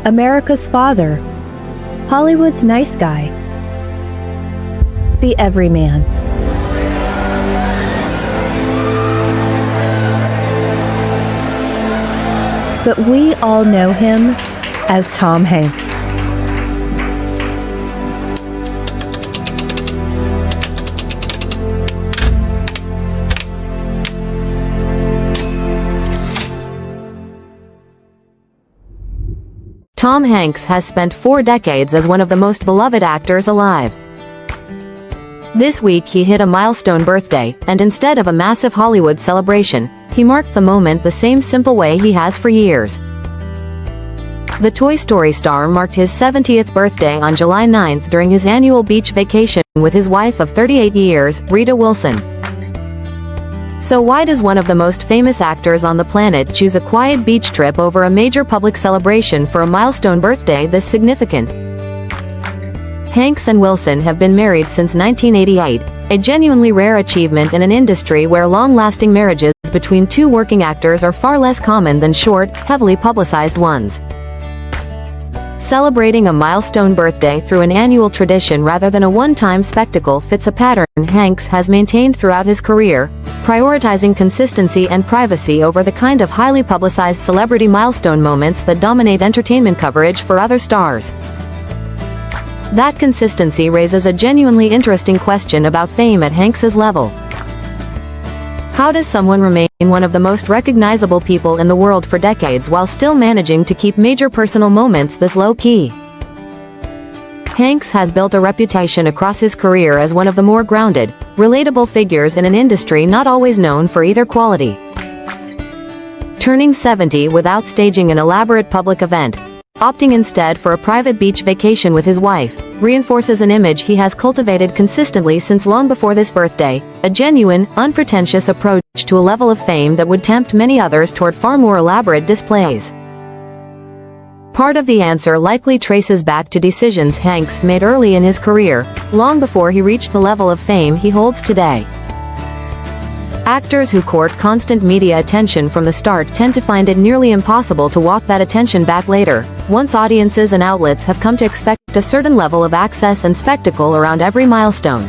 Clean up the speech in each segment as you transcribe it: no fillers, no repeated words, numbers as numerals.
America's father, Hollywood's nice guy, the everyman. But we all know him as Tom Hanks. Tom Hanks has spent 4 decades as one of the most beloved actors alive. This week he hit a milestone birthday, and instead of a massive Hollywood celebration, he marked the moment the same simple way he has for years. The Toy Story star marked his 70th birthday on July 9th during his annual beach vacation with his wife of 38 years, Rita Wilson. So why does one of the most famous actors on the planet choose a quiet beach trip over a major public celebration for a milestone birthday this significant? Hanks and Wilson have been married since 1988, a genuinely rare achievement in an industry where long-lasting marriages between two working actors are far less common than short, heavily publicized ones. Celebrating a milestone birthday through an annual tradition rather than a one-time spectacle fits a pattern Hanks has maintained throughout his career, prioritizing consistency and privacy over the kind of highly publicized celebrity milestone moments that dominate entertainment coverage for other stars. That consistency raises a genuinely interesting question about fame at Hanks's level. How does someone remain one of the most recognizable people in the world for decades while still managing to keep major personal moments this low-key? Hanks has built a reputation across his career as one of the more grounded, relatable figures in an industry not always known for either quality. Turning 70 without staging an elaborate public event, opting instead for a private beach vacation with his wife, reinforces an image he has cultivated consistently since long before this birthday, a genuine, unpretentious approach to a level of fame that would tempt many others toward far more elaborate displays. Part of the answer likely traces back to decisions Hanks made early in his career, long before he reached the level of fame he holds today. Actors who court constant media attention from the start tend to find it nearly impossible to walk that attention back later, once audiences and outlets have come to expect a certain level of access and spectacle around every milestone.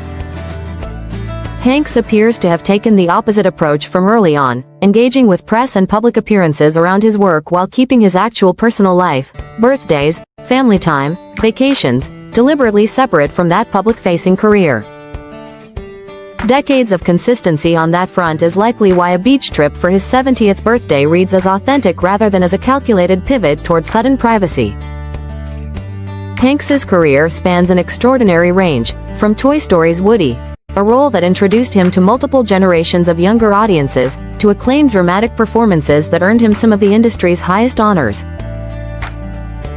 Hanks appears to have taken the opposite approach from early on, engaging with press and public appearances around his work while keeping his actual personal life, birthdays, family time, vacations, deliberately separate from that public-facing career. Decades of consistency on that front is likely why a beach trip for his 70th birthday reads as authentic rather than as a calculated pivot toward sudden privacy. Hanks's career spans an extraordinary range, from Toy Story's Woody, a role that introduced him to multiple generations of younger audiences, to acclaimed dramatic performances that earned him some of the industry's highest honors.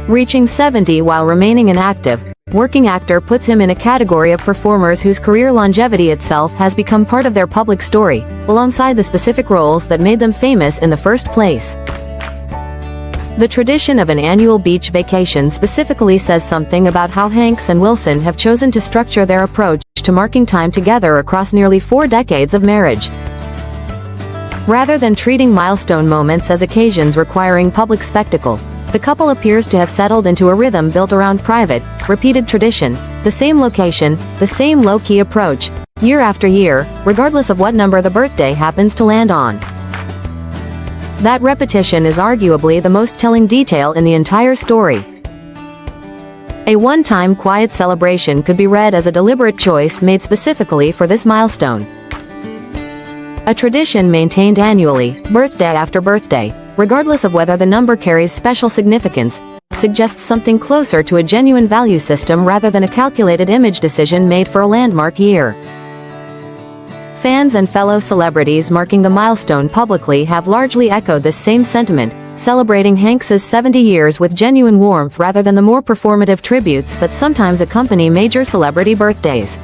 Reaching 70 while remaining an active, working actor puts him in a category of performers whose career longevity itself has become part of their public story, alongside the specific roles that made them famous in the first place. The tradition of an annual beach vacation specifically says something about how Hanks and Wilson have chosen to structure their approach to marking time together across nearly 4 decades of marriage. Rather than treating milestone moments as occasions requiring public spectacle, the couple appears to have settled into a rhythm built around private, repeated tradition, the same location, the same low-key approach, year after year, regardless of what number the birthday happens to land on. That repetition is arguably the most telling detail in the entire story. A one-time quiet celebration could be read as a deliberate choice made specifically for this milestone. A tradition maintained annually, birthday after birthday, regardless of whether the number carries special significance, suggests something closer to a genuine value system rather than a calculated image decision made for a landmark year. Fans and fellow celebrities marking the milestone publicly have largely echoed this same sentiment, celebrating Hanks's 70 years with genuine warmth rather than the more performative tributes that sometimes accompany major celebrity birthdays.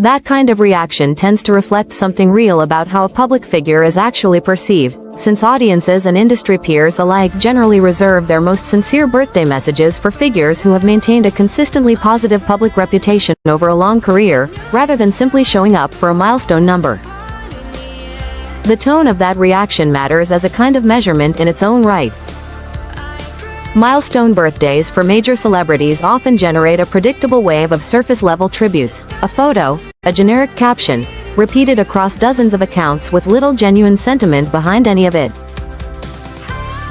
That kind of reaction tends to reflect something real about how a public figure is actually perceived, since audiences and industry peers alike generally reserve their most sincere birthday messages for figures who have maintained a consistently positive public reputation over a long career, rather than simply showing up for a milestone number. The tone of that reaction matters as a kind of measurement in its own right. Milestone birthdays for major celebrities often generate a predictable wave of surface-level tributes, a photo, a generic caption, repeated across dozens of accounts with little genuine sentiment behind any of it.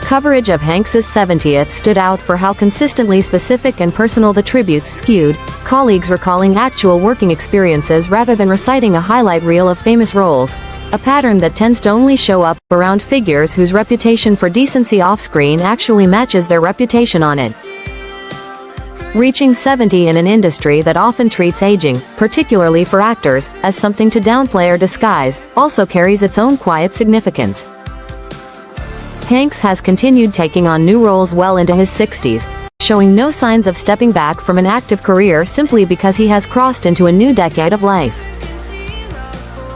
Coverage of Hanks's 70th stood out for how consistently specific and personal the tributes skewed, colleagues recalling actual working experiences rather than reciting a highlight reel of famous roles, a pattern that tends to only show up around figures whose reputation for decency off-screen actually matches their reputation on it. Reaching 70 in an industry that often treats aging, particularly for actors, as something to downplay or disguise, also carries its own quiet significance. Hanks has continued taking on new roles well into his 60s, showing no signs of stepping back from an active career simply because he has crossed into a new decade of life.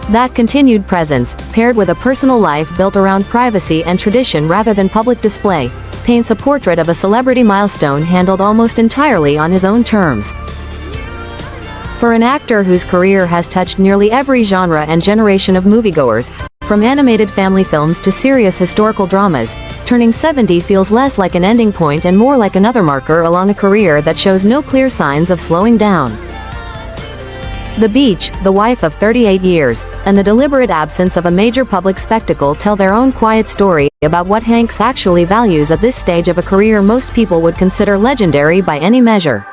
That continued presence, paired with a personal life built around privacy and tradition rather than public display, paints a portrait of a celebrity milestone handled almost entirely on his own terms. For an actor whose career has touched nearly every genre and generation of moviegoers, from animated family films to serious historical dramas, turning 70 feels less like an ending point and more like another marker along a career that shows no clear signs of slowing down. The Beach, the wife of 38 years, and the deliberate absence of a major public spectacle tell their own quiet story about what Hanks actually values at this stage of a career most people would consider legendary by any measure.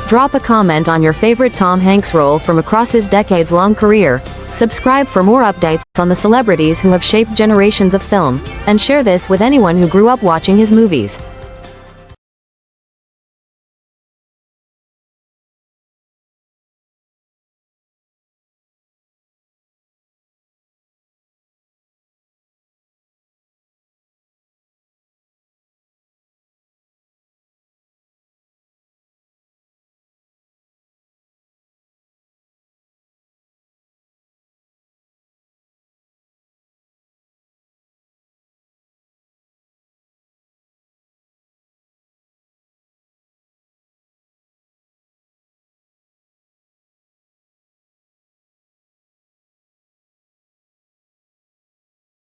Drop a comment on your favorite Tom Hanks role from across his decades-long career, subscribe for more updates on the celebrities who have shaped generations of film, and share this with anyone who grew up watching his movies.